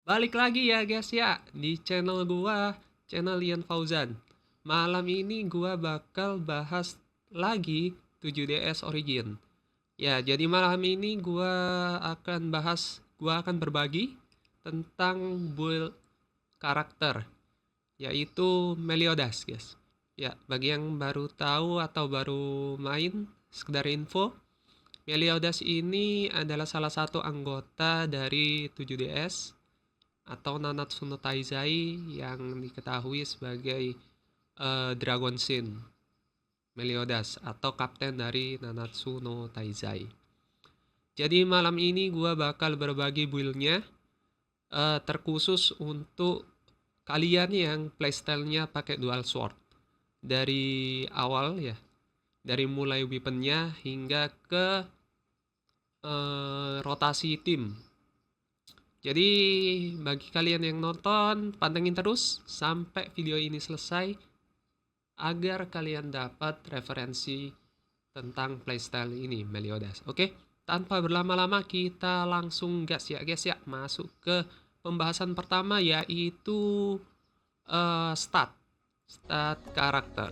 Balik lagi ya guys ya di channel gua, channel Ian Fauzan. Malam ini gua bakal bahas lagi 7DS Origin. Ya, jadi malam ini gua akan berbagi tentang build karakter yaitu Meliodas, guys. Ya, bagi yang baru tahu atau baru main, sekedar info, Meliodas ini adalah salah satu anggota dari 7DS atau Nanatsu no Taizai yang diketahui sebagai Dragon Shin Meliodas atau kapten dari Nanatsu no Taizai. Jadi malam ini gua bakal berbagi build-nya terkhusus untuk kalian yang playstyle-nya pakai dual sword. Dari awal ya, dari mulai weapon-nya hingga ke rotasi tim. Jadi bagi kalian yang nonton, pantengin terus sampai video ini selesai agar kalian dapat referensi tentang playstyle ini Meliodas. Oke, tanpa berlama-lama kita langsung gas ya guys ya, masuk ke pembahasan pertama yaitu stat karakter.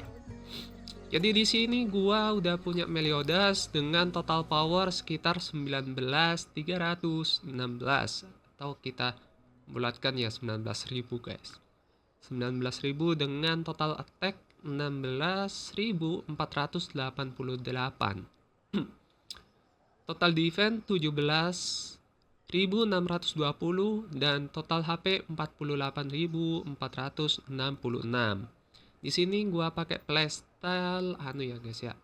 Jadi di sini gua udah punya Meliodas dengan total power sekitar 19.316 atau kita bulatkan ya 19.000 guys. 19.000 dengan total attack 16.488. Total defense 17.620 dan total HP 48.466. Di sini gua pakai playstyle ya guys ya.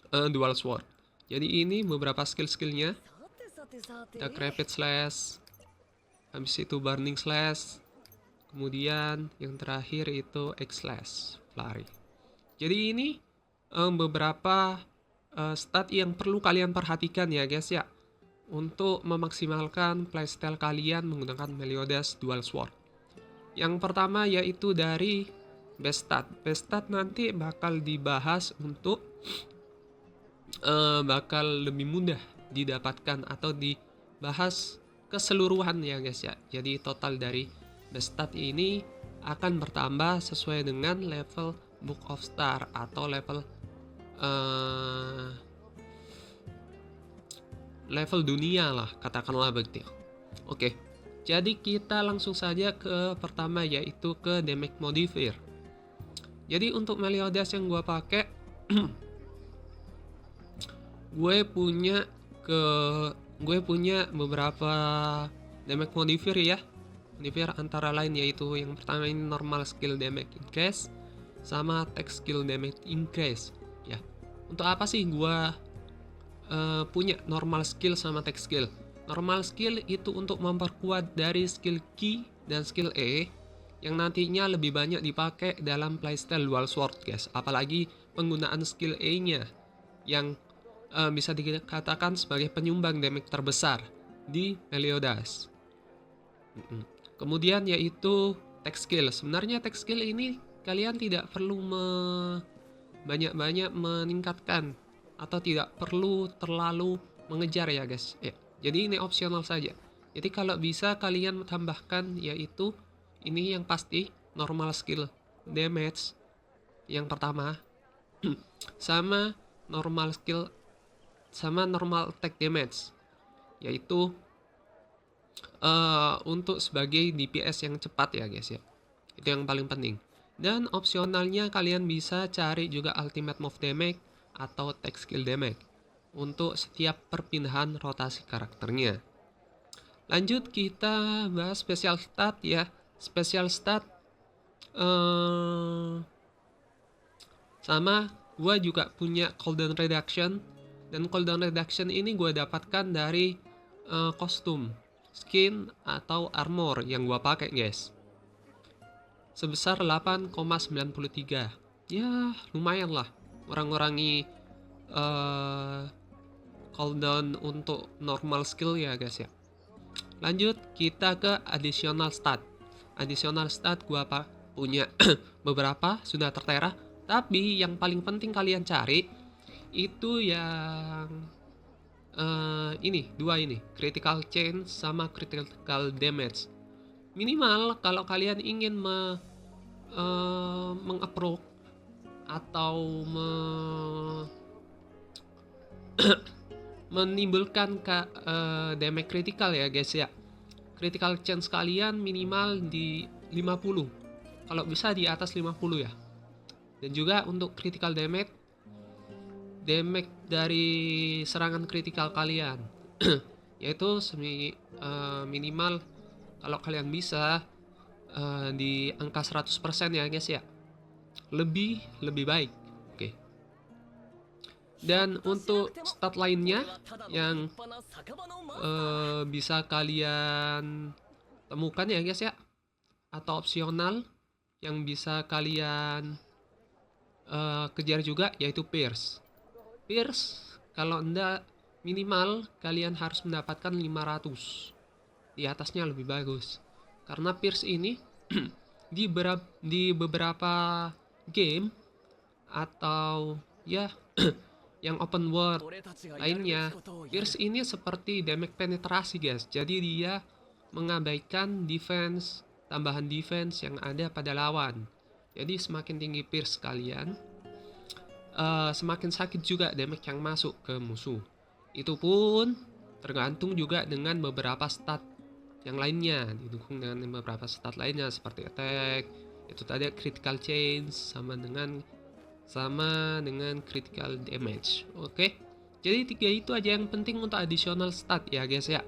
Dual sword. Jadi ini beberapa skill-skillnya. Dark Rapid Slash, habis itu Burning Slash, kemudian yang terakhir itu X Slash, Flurry. Jadi ini beberapa stat yang perlu kalian perhatikan ya guys ya, untuk memaksimalkan playstyle kalian menggunakan Meliodas Dual Sword. Yang pertama yaitu dari best stat. Best stat nanti bakal dibahas untuk bakal lebih mudah didapatkan atau dibahas keseluruhan ya guys ya. Jadi total dari best stat ini akan bertambah sesuai dengan level Book of Star atau level dunia lah, katakanlah begitu. Oke, jadi kita langsung saja ke pertama yaitu ke damage modifier. Jadi untuk Meliodas yang gue pakai gue punya beberapa damage modifier ya. Modifier antara lain yaitu yang pertama ini normal skill damage increase sama attack skill damage increase ya. Untuk apa sih gue punya normal skill sama attack skill? Normal skill itu untuk memperkuat dari skill Ki dan skill E yang nantinya lebih banyak dipakai dalam playstyle dual sword guys. Apalagi penggunaan skill E-nya yang bisa dikatakan sebagai penyumbang damage terbesar di Meliodas. Kemudian yaitu tech skill. Sebenarnya tech skill ini kalian tidak perlu banyak-banyak meningkatkan atau tidak perlu terlalu mengejar ya guys. Ya, jadi ini opsional saja. Jadi kalau bisa kalian tambahkan yaitu ini yang pasti normal skill damage yang pertama sama normal skill sama normal attack damage yaitu untuk sebagai DPS yang cepat ya guys ya. Itu yang paling penting. Dan opsionalnya kalian bisa cari juga ultimate move damage atau attack skill damage untuk setiap perpindahan rotasi karakternya. Lanjut kita bahas special stat ya. Special stat sama gue juga punya cooldown reduction. Dan cooldown reduction ini gue dapatkan dari kostum, skin, atau armor yang gue pakai guys. Sebesar 8,93. Ya lumayan lah ngurangi cooldown untuk normal skill ya guys ya. Lanjut kita ke additional stat. Additional stat gue punya beberapa sudah tertera. Tapi yang paling penting kalian cari itu yang ini dua ini, critical chance sama critical damage. Minimal kalau kalian ingin mengapproach atau menimbulkan damage critical ya guys ya. Critical chance kalian minimal di 50. Kalau bisa di atas 50 ya. Dan juga untuk critical damage dari serangan kritikal kalian yaitu minimal kalau kalian bisa di angka 100% ya guys ya. Lebih baik. Oke. Dan untuk stat lainnya yang bisa kalian temukan ya guys ya, atau opsional yang bisa kalian kejar juga, yaitu Pierce. Kalau enggak minimal kalian harus mendapatkan 500. Di atasnya lebih bagus. Karena Pierce ini di beberapa game atau ya yang open world lainnya, Pierce ini seperti damage penetrasi guys. Jadi dia mengabaikan tambahan defense yang ada pada lawan. Jadi semakin tinggi Pierce kalian, semakin sakit juga damage yang masuk ke musuh. Itu pun tergantung juga dengan beberapa stat yang lainnya, didukung dengan beberapa stat lainnya seperti attack, itu tadi critical chance sama dengan critical damage. Oke. Jadi 3 itu aja yang penting untuk additional stat ya guys ya.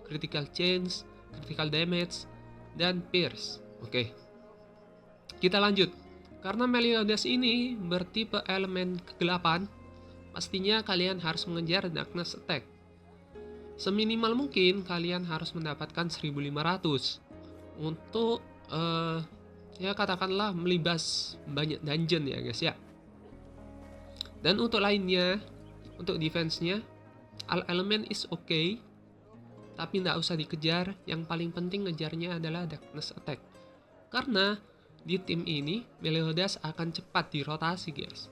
Critical chance, critical damage, dan pierce. Oke. Kita lanjut. Karena Meliodas ini bertipe elemen kegelapan, pastinya kalian harus mengejar darkness attack. Seminimal mungkin kalian harus mendapatkan 1500 untuk ya katakanlah melibas banyak dungeon ya guys ya. Dan untuk lainnya, untuk defense-nya, all element is okay, tapi nggak usah dikejar. Yang paling penting ngejarnya adalah darkness attack. Karena di tim ini Meliodas akan cepat dirotasi guys.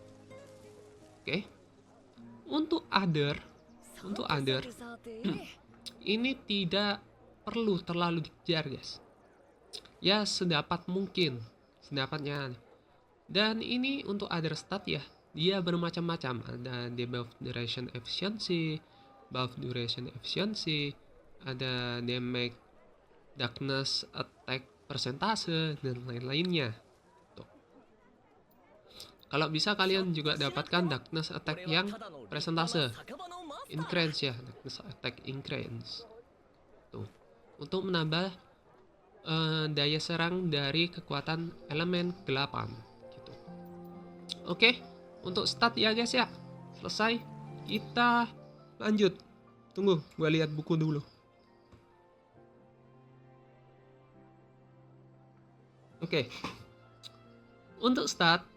Oke. Untuk other ini tidak perlu terlalu dikejar guys. Ya sedapatnya. Dan ini untuk other stat ya, dia bermacam-macam. Ada debuff duration efficiency, buff duration efficiency, ada damage darkness attack persentase, dan lain-lainnya. Tuh. Kalau bisa kalian juga dapatkan darkness attack yang persentase increase ya, darkness attack increase. Tuh. Untuk menambah daya serang dari kekuatan elemen kegelapan gitu. Oke, untuk stat ya guys ya. Selesai. Kita lanjut. Tunggu, gue lihat buku dulu. Oke. Untuk stat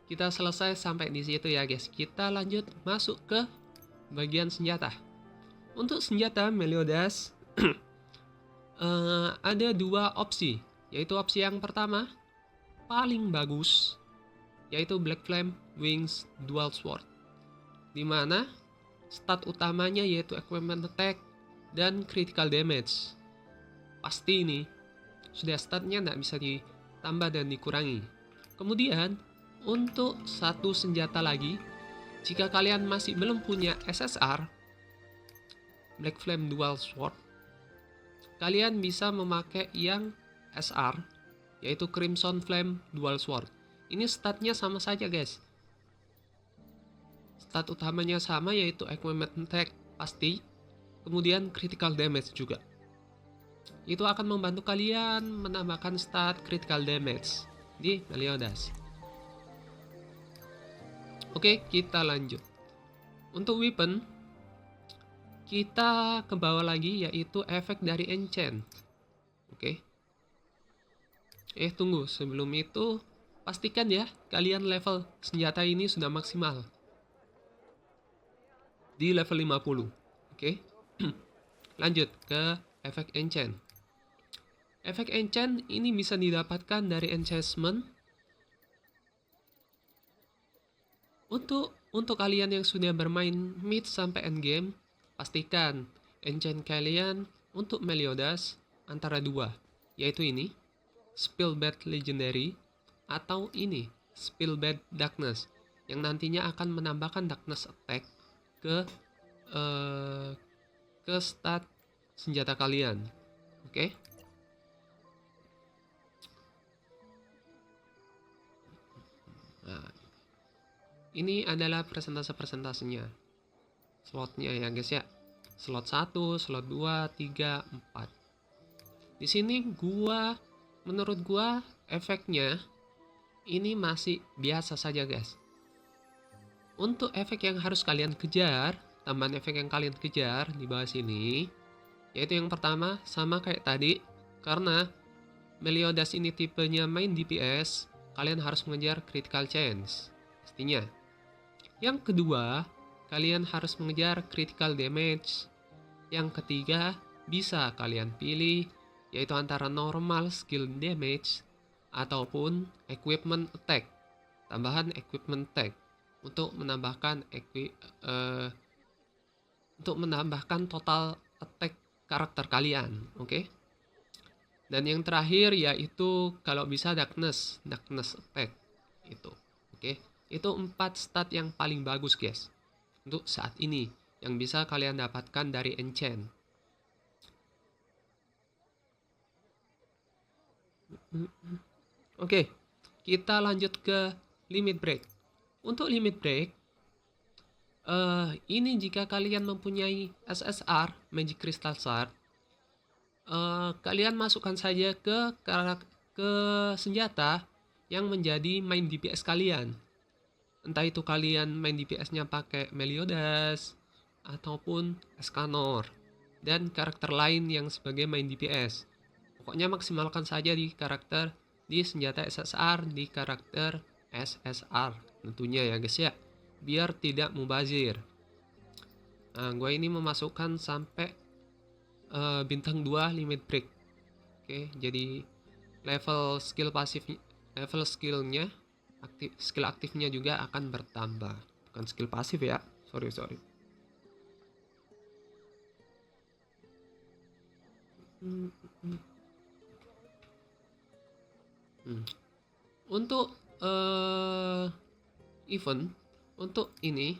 kita selesai sampai di situ ya guys. Kita lanjut masuk ke bagian senjata. Untuk senjata Meliodas ada 2 opsi, yaitu opsi yang pertama paling bagus, yaitu Black Flame Wings Dual Sword, dimana stat utamanya yaitu equipment attack dan critical damage. Pasti ini sudah statnya nggak bisa ditambah dan dikurangi. Kemudian untuk satu senjata lagi, jika kalian masih belum punya SSR Black Flame Dual Sword, kalian bisa memakai yang SR, yaitu Crimson Flame Dual Sword. Ini statnya sama saja guys. Stat utamanya sama, yaitu equipment attack pasti, kemudian critical damage juga. Itu akan membantu kalian menambahkan stat critical damage di Meliodas. Oke, kita lanjut. Untuk weapon, kita ke bawah lagi, yaitu efek dari enchant. Oke. Tunggu, sebelum itu pastikan ya kalian level senjata ini sudah maksimal di level 50. Oke. Lanjut ke efek enchant. Efek enchant ini bisa didapatkan dari enchantment. Untuk kalian yang sudah bermain mid sampai end game, pastikan enchant kalian untuk Meliodas antara dua, yaitu ini, Spellbed Legendary, atau ini, Spellbed Darkness, yang nantinya akan menambahkan Darkness Attack ke stat senjata kalian. Oke? Nah, ini adalah persentase-persentasenya. Slotnya ya guys ya. Slot 1, slot 2, 3, 4. Di sini menurut gua efeknya ini masih biasa saja guys. Untuk efek yang harus kalian kejar, tambahan efek yang kalian kejar di bawah sini, yaitu yang pertama sama kayak tadi, karena Meliodas ini tipenya main DPS, kalian harus mengejar critical chance pastinya. Yang kedua, kalian harus mengejar critical damage. Yang ketiga, bisa kalian pilih yaitu antara normal skill damage ataupun equipment attack, tambahan equipment attack untuk menambahkan total attack karakter kalian, oke? Dan yang terakhir yaitu kalau bisa darkness attack itu, oke? Itu 4 stat yang paling bagus guys untuk saat ini yang bisa kalian dapatkan dari enchant. Oke, kita lanjut ke limit break. Untuk limit break, ini jika kalian mempunyai SSR Magic Crystal Shard, kalian masukkan saja ke senjata yang menjadi main DPS kalian. Entah itu kalian main DPS-nya pakai Meliodas ataupun Escanor dan karakter lain yang sebagai main DPS. Pokoknya maksimalkan saja di senjata SSR, di karakter SSR tentunya ya guys ya, biar tidak mubazir. Nah, gue ini memasukkan sampai bintang 2 limit break. Oke, jadi level skillnya skill aktifnya juga akan bertambah, bukan skill pasif ya, sorry. Untuk event untuk ini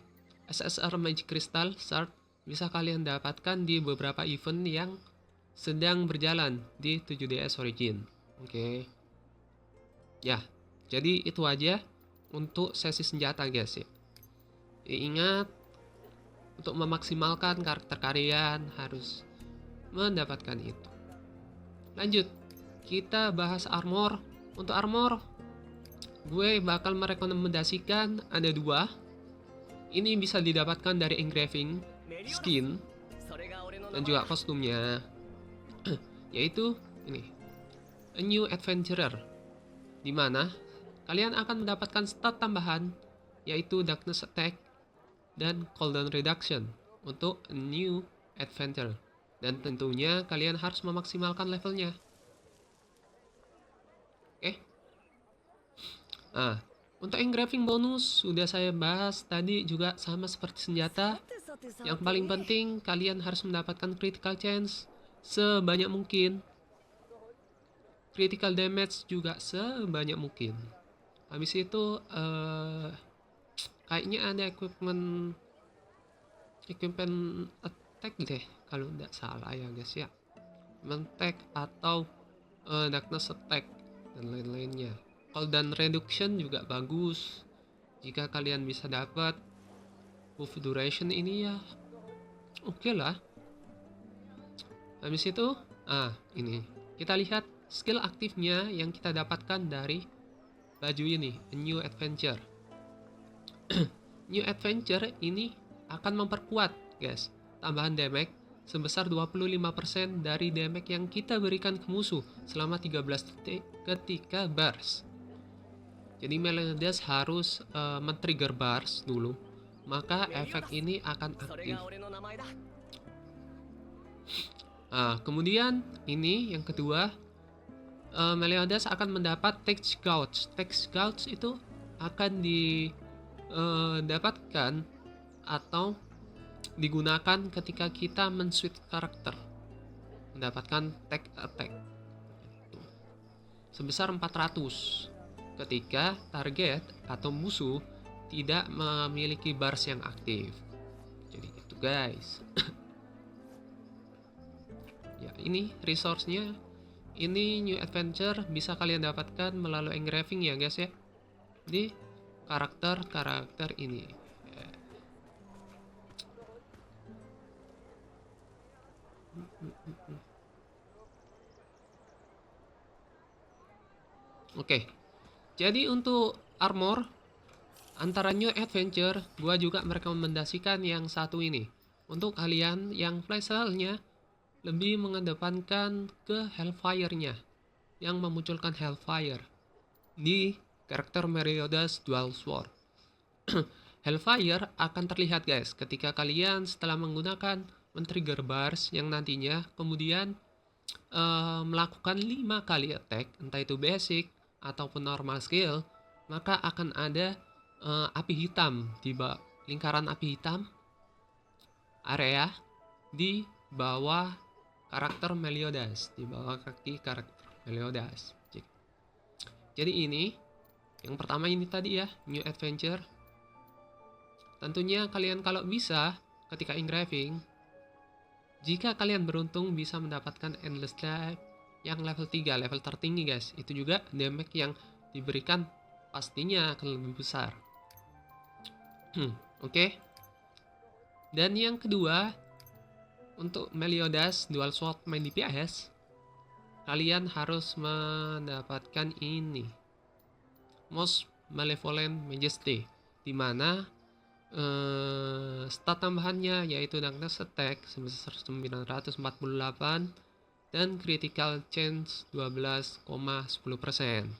SSR Magic Crystal Shard bisa kalian dapatkan di beberapa event yang sedang berjalan di 7DS Origin. Oke. Ya, jadi itu aja untuk sesi senjata guys ya. Ingat, untuk memaksimalkan karakter kalian harus mendapatkan itu. Lanjut, kita bahas armor. Untuk armor, gue bakal merekomendasikan ada 2. Ini bisa didapatkan dari engraving, skin, dan juga kostumnya. Yaitu ini, A New Adventurer, dimana kalian akan mendapatkan stat tambahan yaitu Darkness Attack dan Cooldown Reduction untuk A New Adventurer. Dan tentunya kalian harus memaksimalkan levelnya. Oke. Nah, untuk engraving bonus sudah saya bahas tadi, juga sama seperti senjata. Yang paling penting kalian harus mendapatkan critical chance sebanyak mungkin. Critical damage juga sebanyak mungkin. Habis itu kayaknya ada equipment attack deh kalau tidak salah ya guys ya. Attack atau darkness attack dan lain-lainnya. Cooldown reduction juga bagus jika kalian bisa dapat. Buff duration ini ya oke lah. Habis itu ini kita lihat skill aktifnya yang kita dapatkan dari baju ini, A New Adventure. New Adventure ini akan memperkuat guys tambahan damage sebesar 25% dari damage yang kita berikan ke musuh selama 13 detik ketika burst. Jadi Meliodas harus men-trigger burst dulu, maka efek ini akan aktif. Kemudian ini yang kedua, Meliodas akan mendapat Text Gouge. Text Gouge itu akan didapatkan atau digunakan ketika kita men-switch karakter, mendapatkan tag attack sebesar 400 ketika target atau musuh tidak memiliki bars yang aktif. Jadi gitu guys. Ya, ini resource-nya. Ini new adventure bisa kalian dapatkan melalui engraving ya guys ya, di karakter ini. Oke, jadi untuk armor antara new adventure, gua juga merekomendasikan yang satu ini. Untuk kalian yang playstyle-nya lebih mengedepankan ke Hellfire-nya, yang memunculkan Hellfire di karakter Meliodas Dual Sword. Hellfire akan terlihat guys ketika kalian setelah menggunakan men-trigger bars yang nantinya kemudian melakukan 5 kali attack, entah itu basic ataupun normal skill, maka akan ada api hitam di lingkaran api hitam area di bawah karakter Meliodas, di bawah kaki karakter Meliodas. Jadi ini yang pertama ini tadi ya, new adventure. Tentunya kalian kalau bisa ketika engraving, jika kalian beruntung bisa mendapatkan endless life yang level 3, level tertinggi guys. Itu juga damage yang diberikan pastinya akan lebih besar. Oke. Dan yang kedua, untuk Meliodas Dual Sword main DPS, kalian harus mendapatkan ini, Most Malevolent Majesty, dimana stat tambahannya yaitu Darkness Attack sebesar 948 dan Critical Chance 12,10%.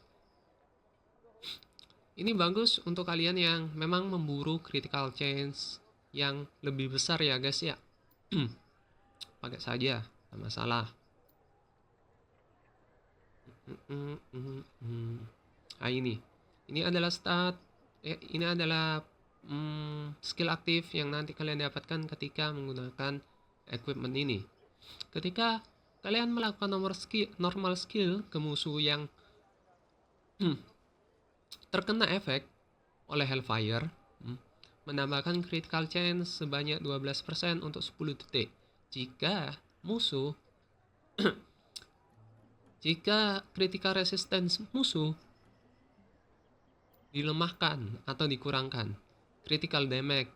Ini bagus untuk kalian yang memang memburu Critical Chance yang lebih besar ya guys ya. Pakai saja, tidak masalah. Nah ini adalah stat, ini adalah skill aktif yang nanti kalian dapatkan ketika menggunakan equipment ini. Ketika kalian melakukan normal skill ke musuh yang terkena efek oleh Hellfire, menambahkan critical chance sebanyak 12% untuk 10 detik. Jika musuh jika critical resistance musuh dilemahkan atau dikurangkan, critical damage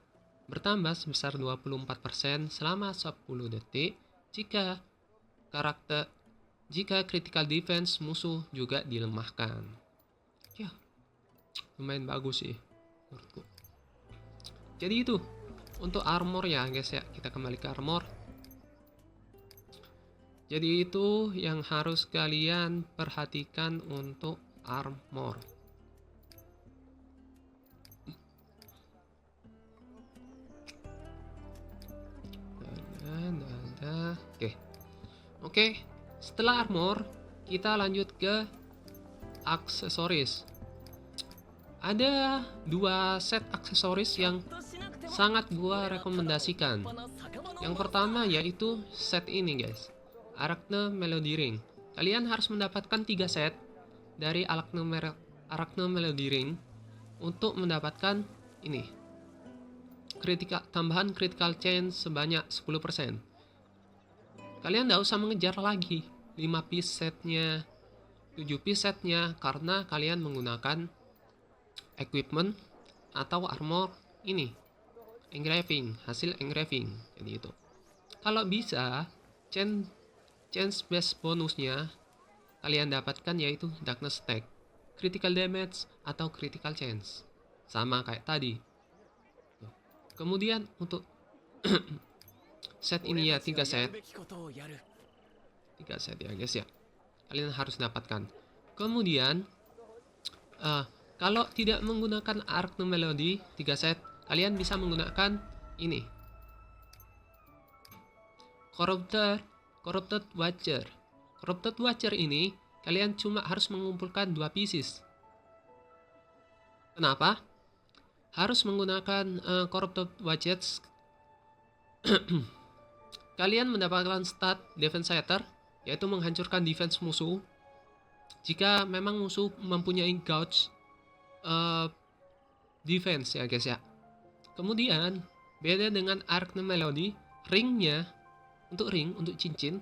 bertambah sebesar 24% selama 10 detik jika critical defense musuh juga dilemahkan. Ya, lumayan bagus sih menurutku. Jadi itu untuk armor ya guys ya, kita kembali ke armor. Jadi itu yang harus kalian perhatikan untuk armor. Oke, setelah armor kita lanjut ke aksesoris. Ada 2 set aksesoris yang sangat gua rekomendasikan. Yang pertama yaitu set ini guys, Arachne Melody Ring. Kalian harus mendapatkan 3 set dari Arachne Melody Ring untuk mendapatkan ini, tambahan critical chance sebanyak 10%. Kalian tidak usah mengejar lagi 5 piece setnya, 7 piece setnya, karena kalian menggunakan equipment atau armor ini, engraving, hasil engraving. Jadi itu kalau bisa chance base bonusnya kalian dapatkan yaitu Darkness Attack, critical damage atau critical chance, sama kayak tadi. Kemudian untuk set ini ya 3 set ya guys ya, kalian harus dapatkan. Kemudian kalau tidak menggunakan Arachne Melody 3 set, kalian bisa menggunakan ini, Corrupted Watcher. Corrupted Watcher ini kalian cuma harus mengumpulkan 2 pieces. Kenapa harus menggunakan Corrupted Watchers? Kalian mendapatkan stat Defense Shatter, yaitu menghancurkan defense musuh. Jika memang musuh mempunyai gauge defense ya guys ya. Kemudian beda dengan Arc Melody, ringnya untuk cincin,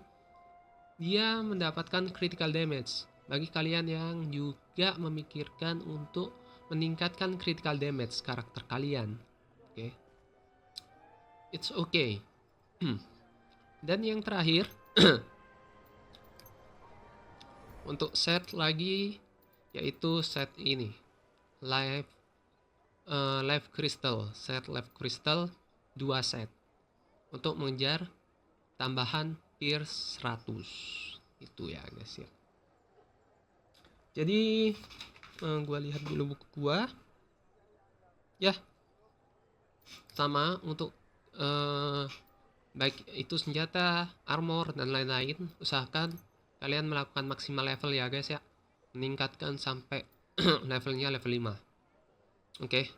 dia mendapatkan critical damage. Bagi kalian yang juga memikirkan untuk meningkatkan critical damage karakter kalian, oke, it's okay. Dan yang terakhir, untuk set lagi, yaitu set ini, Life Crystal. Set Life Crystal 2 set untuk mengejar tambahan Pierce 100. Itu ya guys ya. Jadi gua lihat dulu buku gua. Ya. Sama untuk baik itu senjata, armor dan lain-lain, usahakan kalian melakukan maksimal level ya guys ya. Meningkatkan sampai levelnya level 5. Oke.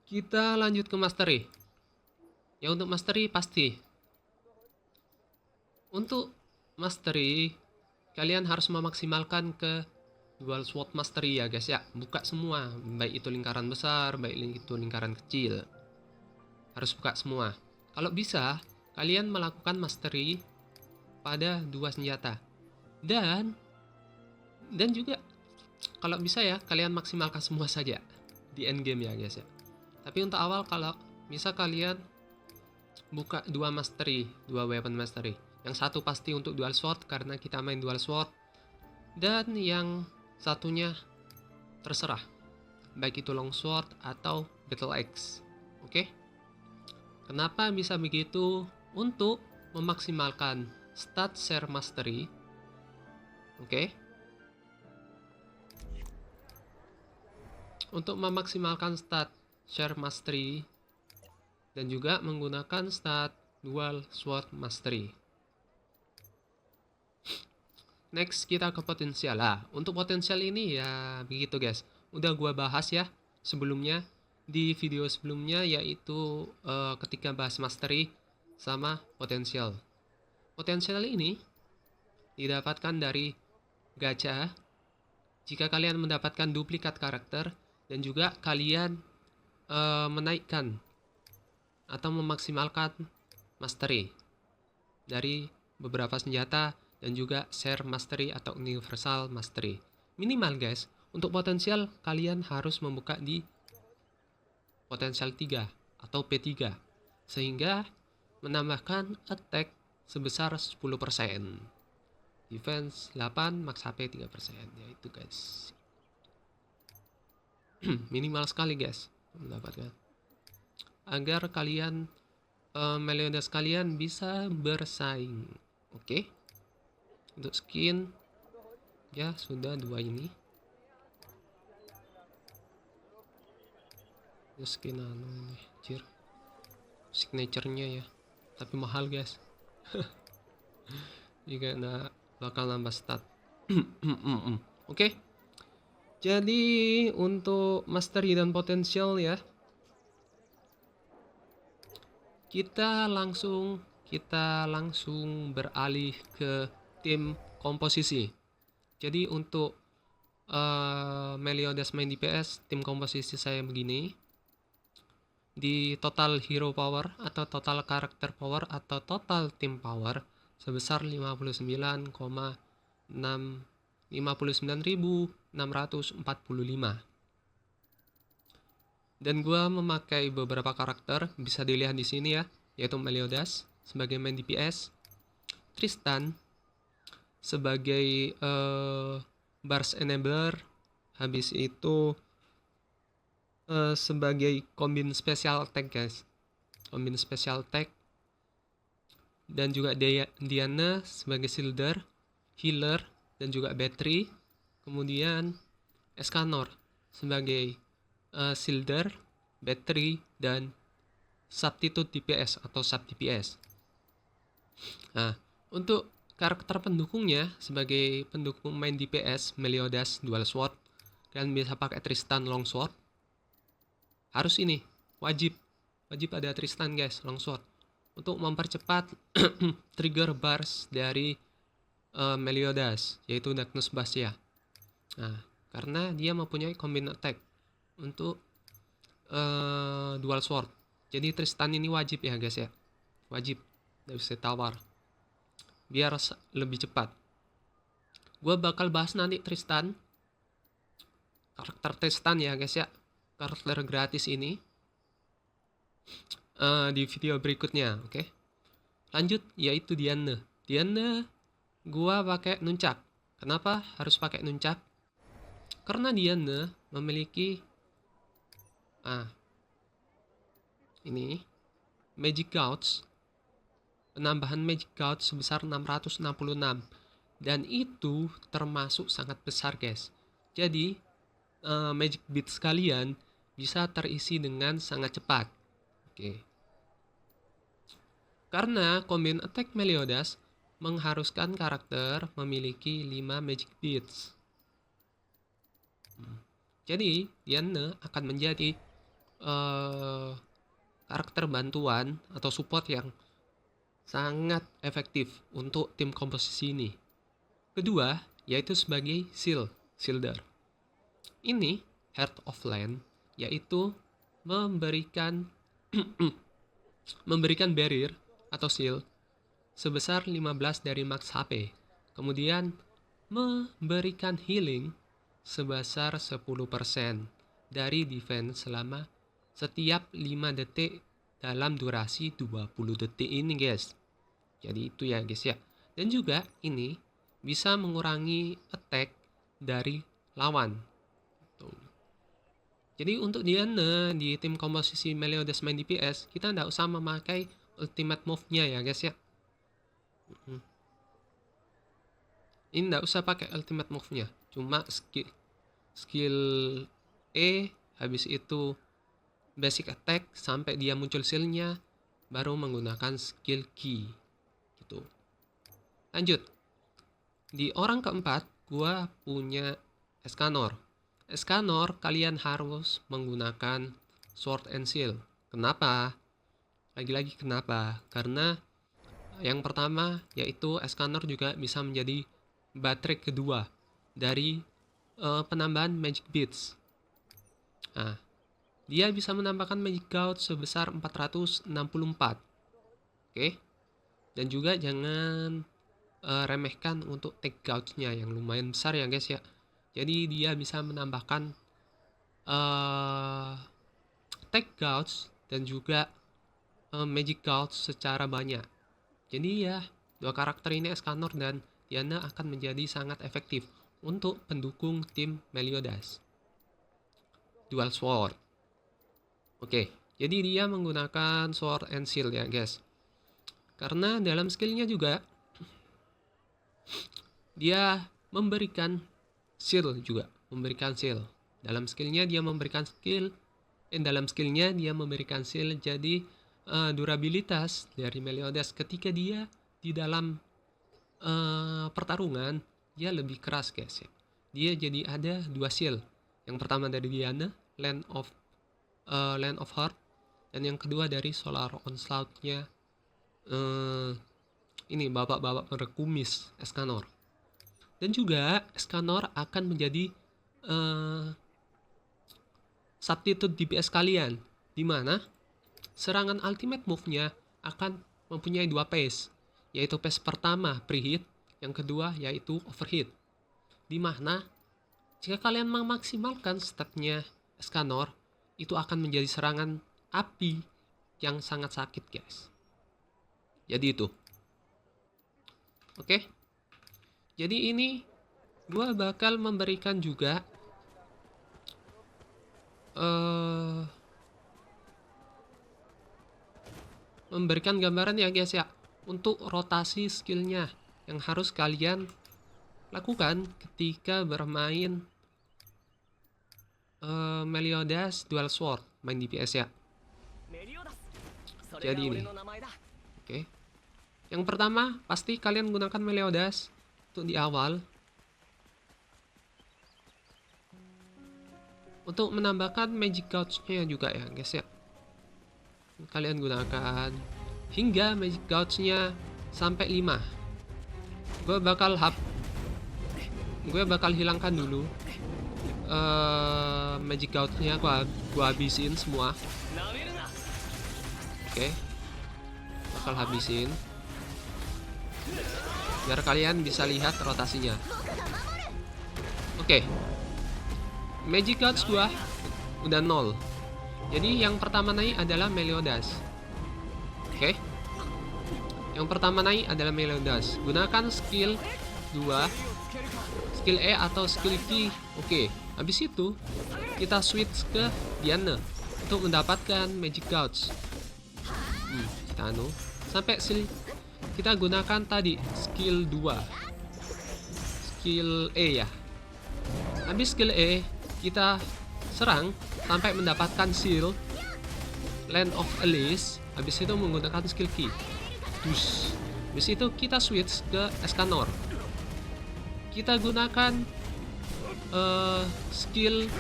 Kita lanjut ke mastery. Ya untuk mastery pasti. Untuk mastery kalian harus memaksimalkan ke dual sword mastery ya guys ya. Buka semua, baik itu lingkaran besar, baik itu lingkaran kecil. Harus buka semua. Kalau bisa, kalian melakukan mastery pada 2 senjata. Dan juga kalau bisa ya, kalian maksimalkan semua saja di end game ya guys ya. Tapi untuk awal kalau bisa kalian buka 2 mastery, 2 weapon mastery. Yang satu pasti untuk dual sword karena kita main dual sword. Dan yang satunya terserah, baik itu long sword atau battle axe. Oke? Kenapa bisa begitu? Untuk memaksimalkan stat share mastery. Oke? Untuk memaksimalkan stat share mastery dan juga menggunakan stat dual sword mastery. Next kita ke potensial lah. Untuk potensial ini ya begitu guys. Udah gua bahas ya sebelumnya di video sebelumnya, yaitu ketika bahas mastery sama potensial. Potensial ini didapatkan dari gacha. Jika kalian mendapatkan duplikat karakter dan juga kalian menaikkan atau memaksimalkan mastery dari beberapa senjata dan juga share mastery atau universal mastery. Minimal guys, untuk potensial kalian harus membuka di potensial 3 atau P3 sehingga menambahkan attack sebesar 10%. Defense 8, max HP 3%. Ya itu guys. Minimal sekali guys mendapatkan. Agar kalian Meliodas kalian bisa bersaing. Oke? Untuk skin ya sudah 2 ini. Skin ini anjir, signature-nya ya, tapi mahal guys. Juga nggak bakal nambah stat. Oke. Jadi untuk mastery dan potensial ya, kita langsung beralih ke tim komposisi. Jadi untuk Meliodas main DPS, tim komposisi saya begini. Di total hero power atau total karakter power atau total team power sebesar 59.645. Dan gua memakai beberapa karakter, bisa dilihat di sini ya, yaitu Meliodas sebagai main DPS, Tristan sebagai Burst Enabler, habis itu sebagai combine special attack guys, combine special attack, dan juga Diana sebagai shielder, healer, dan juga battery. Kemudian Escanor sebagai shielder, battery, dan substitute DPS atau sub DPS. Nah, untuk karakter pendukungnya sebagai pendukung main DPS Meliodas dual sword, kalian bisa pakai Tristan long sword. Harus ini, wajib wajib ada Tristan guys, longsword, untuk mempercepat trigger bars dari Meliodas, yaitu Darkness Bass ya. Nah, karena dia mempunyai combine attack untuk dual sword. Jadi Tristan ini wajib ya guys ya. Wajib dari setawar. Biar lebih cepat. Gue bakal bahas nanti Tristan. Karakter Tristan ya guys ya. Karakter gratis ini. Di video berikutnya, oke? Lanjut, yaitu Diana. Diana gua pakai nuncak. Kenapa harus pakai nuncak? Karena Diana memiliki ini Magic Gouts, penambahan Magic Gouts sebesar 666, dan itu termasuk sangat besar guys. Jadi Magic Beats kalian bisa terisi dengan sangat cepat. Oke. Karena combine attack Meliodas mengharuskan karakter memiliki 5 Magic Beats. Jadi, Diana akan menjadi karakter bantuan atau support yang sangat efektif untuk tim komposisi ini. Kedua, yaitu sebagai shielder. Ini Heart of Land, yaitu memberikan barrier atau shield sebesar 15 dari max HP. Kemudian memberikan healing sebesar 10% dari defense selama setiap 5 detik dalam durasi 20 detik ini guys. Jadi itu ya guys ya. Dan juga ini bisa mengurangi attack dari lawan. Jadi untuk Diana di tim komposisi Meliodas main DPS, kita tidak usah memakai ultimate move-nya ya guys ya. Ini tidak usah pakai ultimate move-nya, cuma skill E, habis itu basic attack sampai dia muncul shield-nya, baru menggunakan skill key gitu. Lanjut, di orang keempat gua punya Escanor. Escanor kalian harus menggunakan sword and shield. Kenapa? Lagi-lagi kenapa? Karena yang pertama yaitu Escanor juga bisa menjadi baterai kedua dari penambahan Magic Beats. Nah, dia bisa menambahkan Magic Gouts sebesar 464. Oke. Dan juga jangan remehkan untuk take Gouts-nya yang lumayan besar ya guys ya. Jadi dia bisa menambahkan take Gouts dan juga Magic Gouts secara banyak. Jadi ya, dua karakter ini Escanor dan Diana akan menjadi sangat efektif untuk pendukung tim Meliodas. Dual Sword. Oke, jadi dia menggunakan Sword and Shield ya guys. Karena dalam skillnya juga dia memberikan shield juga, memberikan shield. Dalam skillnya dia memberikan skill, dalam skillnya dia memberikan shield. Jadi durabilitas dari Meliodas ketika dia di dalam pertarungan dia lebih keras guys ya. Dia jadi ada dua shield. Yang pertama dari Diana, Land of Heart, dan yang kedua dari Solar Onslaught-nya ini bapak-bapak berkumis Escanor. Dan juga Escanor akan menjadi substitute DPS kalian, di mana serangan ultimate move-nya akan mempunyai dua phase, yaitu phase pertama preheat, yang kedua yaitu overheat. Di mana jika kalian memaksimalkan statnya Escanor, itu akan menjadi serangan api yang sangat sakit guys. Jadi itu. Oke. Jadi ini gua bakal memberikan juga memberikan gambaran ya guys ya untuk rotasi skillnya yang harus kalian lakukan ketika bermain Meliodas Dual Sword main DPS ya. Jadi ini. Oke. Yang pertama pasti kalian gunakan Meliodas untuk di awal untuk menambahkan Magic Gouts-nya juga ya guys ya. kalian gunakan hingga magic gouge-nya sampai 5. Gue bakal hilangkan dulu magic gouge-nya. Gue habisin semua. Oke. Bakal habisin biar kalian bisa lihat rotasinya. Oke. Magic gouge gua udah 0. Jadi yang pertama naik adalah Meliodas. Oke. Yang pertama naik adalah Meliodas. Gunakan skill 2, skill E atau skill Q. Oke. Habis itu kita switch ke Diana untuk mendapatkan magic gouge. Kita sampai kita gunakan tadi skill 2, skill E ya. Habis skill E kita serang sampai mendapatkan seal Land of Alice. Habis itu menggunakan skill key. Habis itu kita switch ke Escanor. Kita gunakan skill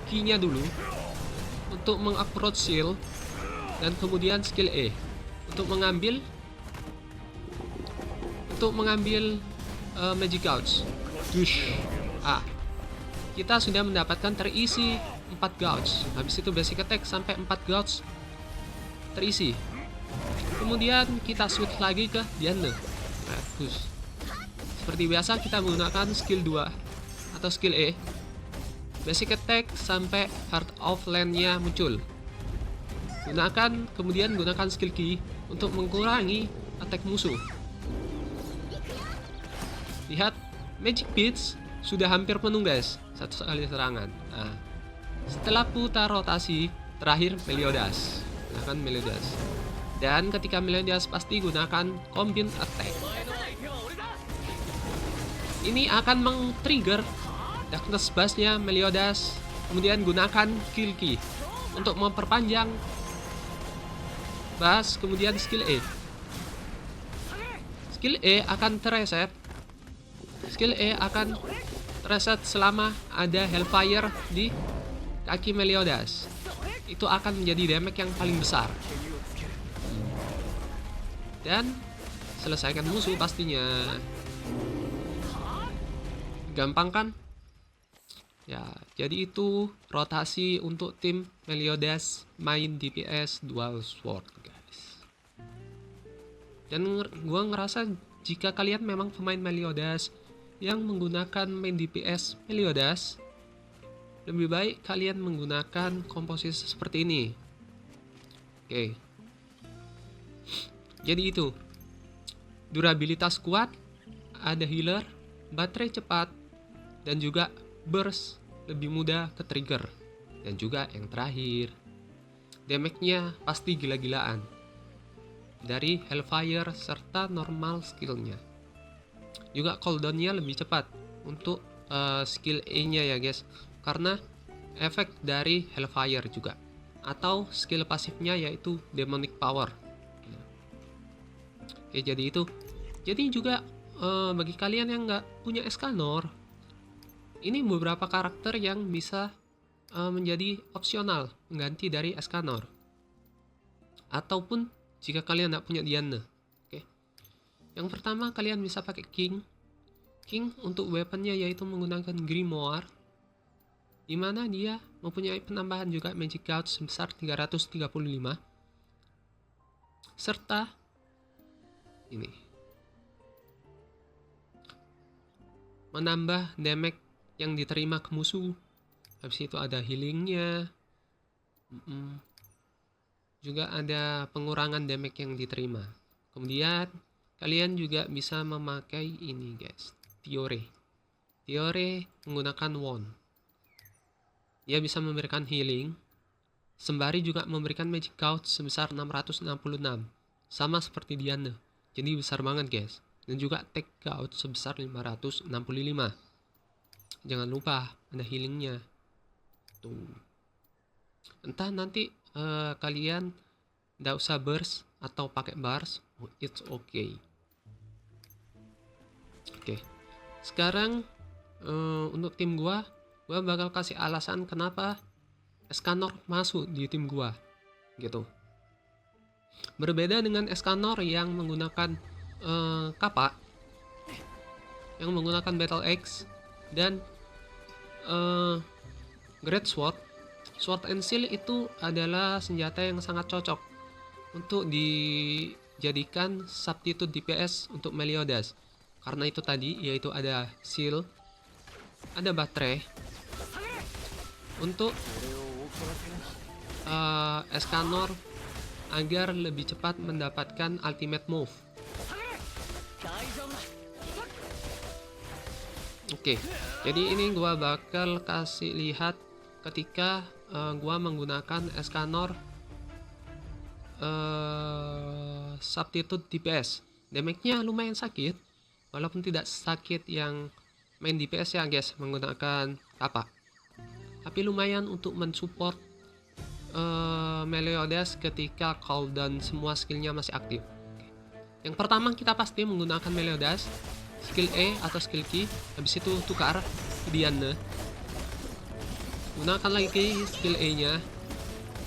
key-nya dulu untuk mengapproach seal, dan kemudian skill E untuk mengambil magic gouge. Kita sudah mendapatkan terisi 4 gouge. Habis itu basic attack sampai 4 gouge terisi. Kemudian kita switch lagi ke Diana. Seperti biasa kita menggunakan skill 2 atau skill E. Basic attack sampai Heart of Land-nya muncul. Kemudian gunakan skill key untuk mengurangi attack musuh. Lihat, magic beads sudah hampir penuh guys, satu kali serangan. Setelah putar rotasi terakhir Meliodas, gunakan Meliodas. Dan ketika Meliodas pasti gunakan combine attack. Ini akan meng-trigger Darkness Blast-nya Meliodas. Kemudian gunakan kill key untuk memperpanjang Bass. Kemudian skill E. Skill E akan terreset. Selama ada Hellfire di kaki Meliodas. Itu akan menjadi damage yang paling besar. Dan selesaikan musuh pastinya. Gampang kan? Ya, jadi itu rotasi untuk tim Meliodas main DPS Dual Sword, guys. Dan gua ngerasa jika kalian memang pemain Meliodas yang menggunakan main DPS Meliodas, lebih baik kalian menggunakan komposisi seperti ini. Oke. Jadi itu. Durabilitas kuat, ada healer, baterai cepat, dan juga burst lebih mudah ke trigger. Dan juga yang terakhir, damage-nya pasti gila-gilaan dari Hellfire serta normal skillnya. Juga cooldown-nya lebih cepat untuk skill E-nya ya guys, karena efek dari Hellfire juga, atau skill pasifnya yaitu Demonic Power. Oke, jadi itu. Jadi juga bagi kalian yang nggak punya Escanor, ini beberapa karakter yang bisa menjadi opsional mengganti dari Escanor. Ataupun jika kalian nggak punya Diana. Oke. Yang pertama kalian bisa pakai King. King untuk weaponnya yaitu menggunakan Grimoire, di mana dia mempunyai penambahan juga magic gouge sebesar 335, serta ini menambah damage yang diterima ke musuh. Habis itu ada healingnya, juga ada pengurangan damage yang diterima. Kemudian kalian juga bisa memakai ini guys, Tiore menggunakan wand. Dia bisa memberikan healing, sembari juga memberikan magic gouge sebesar 666, sama seperti Diana. Jadi besar banget guys. Dan juga take gouge sebesar 565. Jangan lupa ada healingnya. Tuh. Entah nanti kalian nggak usah burst atau pakai bars, it's okay. Oke. Sekarang untuk tim gua bakal kasih alasan kenapa Escanor masuk di tim gua, gitu. Berbeda dengan Escanor yang menggunakan Kappa, yang menggunakan Battle Axe dan Great Sword. Sword and Shield itu adalah senjata yang sangat cocok untuk dijadikan substitute DPS untuk Meliodas. Karena itu tadi, yaitu ada shield, ada baterai untuk Escanor agar lebih cepat mendapatkan ultimate move. Oke, jadi ini gua bakal kasih lihat ketika gua menggunakan Escanor substitute DPS. Damage-nya lumayan sakit, walaupun tidak sakit yang main DPS ya guys menggunakan Kappa. Tapi lumayan untuk mensupport Meliodas ketika cooldown semua skillnya masih aktif. Yang pertama kita pasti menggunakan Meliodas, skill E atau skill Q, habis itu tukar Diana. Gunakan lagi skill E nya,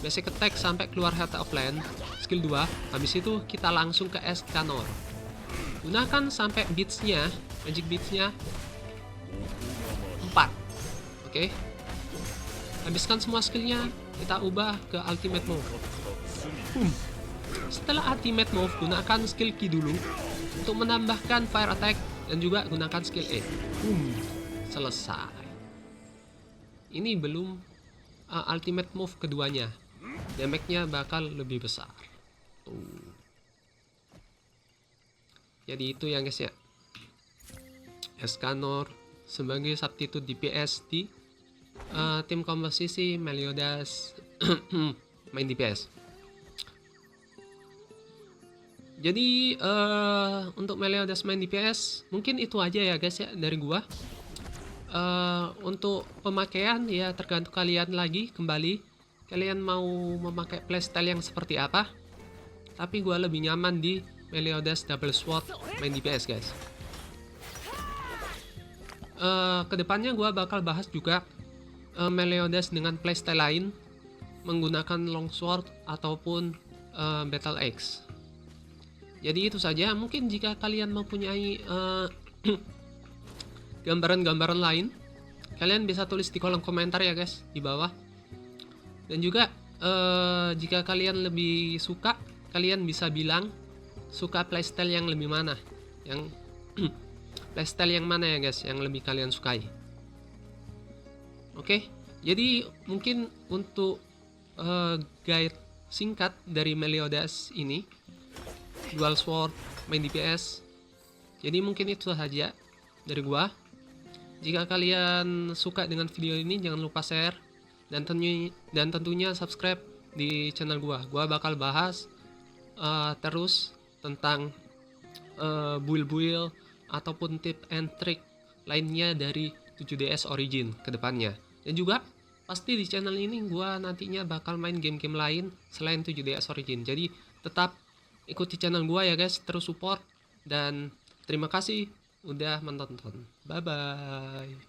basic attack sampai keluar Heart of Land, skill 2, habis itu kita langsung ke Escanor. Gunakan sampai beats nya, magic beats nya 4. Oke. Habiskan semua skillnya, kita ubah ke ultimate move. Setelah ultimate move, gunakan skill Q dulu untuk menambahkan fire attack dan juga gunakan skill E. Selesai. Ini belum ultimate move keduanya. Damage-nya bakal lebih besar. Jadi itu ya guys ya. Escanor sebagai substitute DPS di tim komposisi Meliodas main DPS. Jadi untuk Meliodas main DPS mungkin itu aja ya guys ya dari gua. Untuk pemakaian ya tergantung kalian lagi kembali. Kalian mau memakai playstyle yang seperti apa? Tapi gua lebih nyaman di Meliodas Double Sword main DPS guys. Kedepannya gua bakal bahas juga Meliodas dengan playstyle lain menggunakan Longsword ataupun Battle Axe. Jadi itu saja. Mungkin jika kalian mempunyai gambaran-gambaran lain, kalian bisa tulis di kolom komentar ya guys di bawah. Dan juga jika kalian lebih suka, kalian bisa bilang suka playstyle yang lebih mana, yang playstyle yang mana ya guys yang lebih kalian sukai. Oke, jadi mungkin untuk guide singkat dari Meliodas ini, Dual Sword main DPS. Jadi mungkin itu saja dari gua. Jika kalian suka dengan video ini, jangan lupa share dan tentunya subscribe di channel gua. Gua bakal bahas terus tentang build-build ataupun tip and trick lainnya dari 7DS Origin ke depannya. Dan juga pasti di channel ini gua nantinya bakal main game-game lain selain 7DS Origin. Jadi tetap ikuti channel gua ya guys, terus support dan terima kasih udah menonton. Bye bye.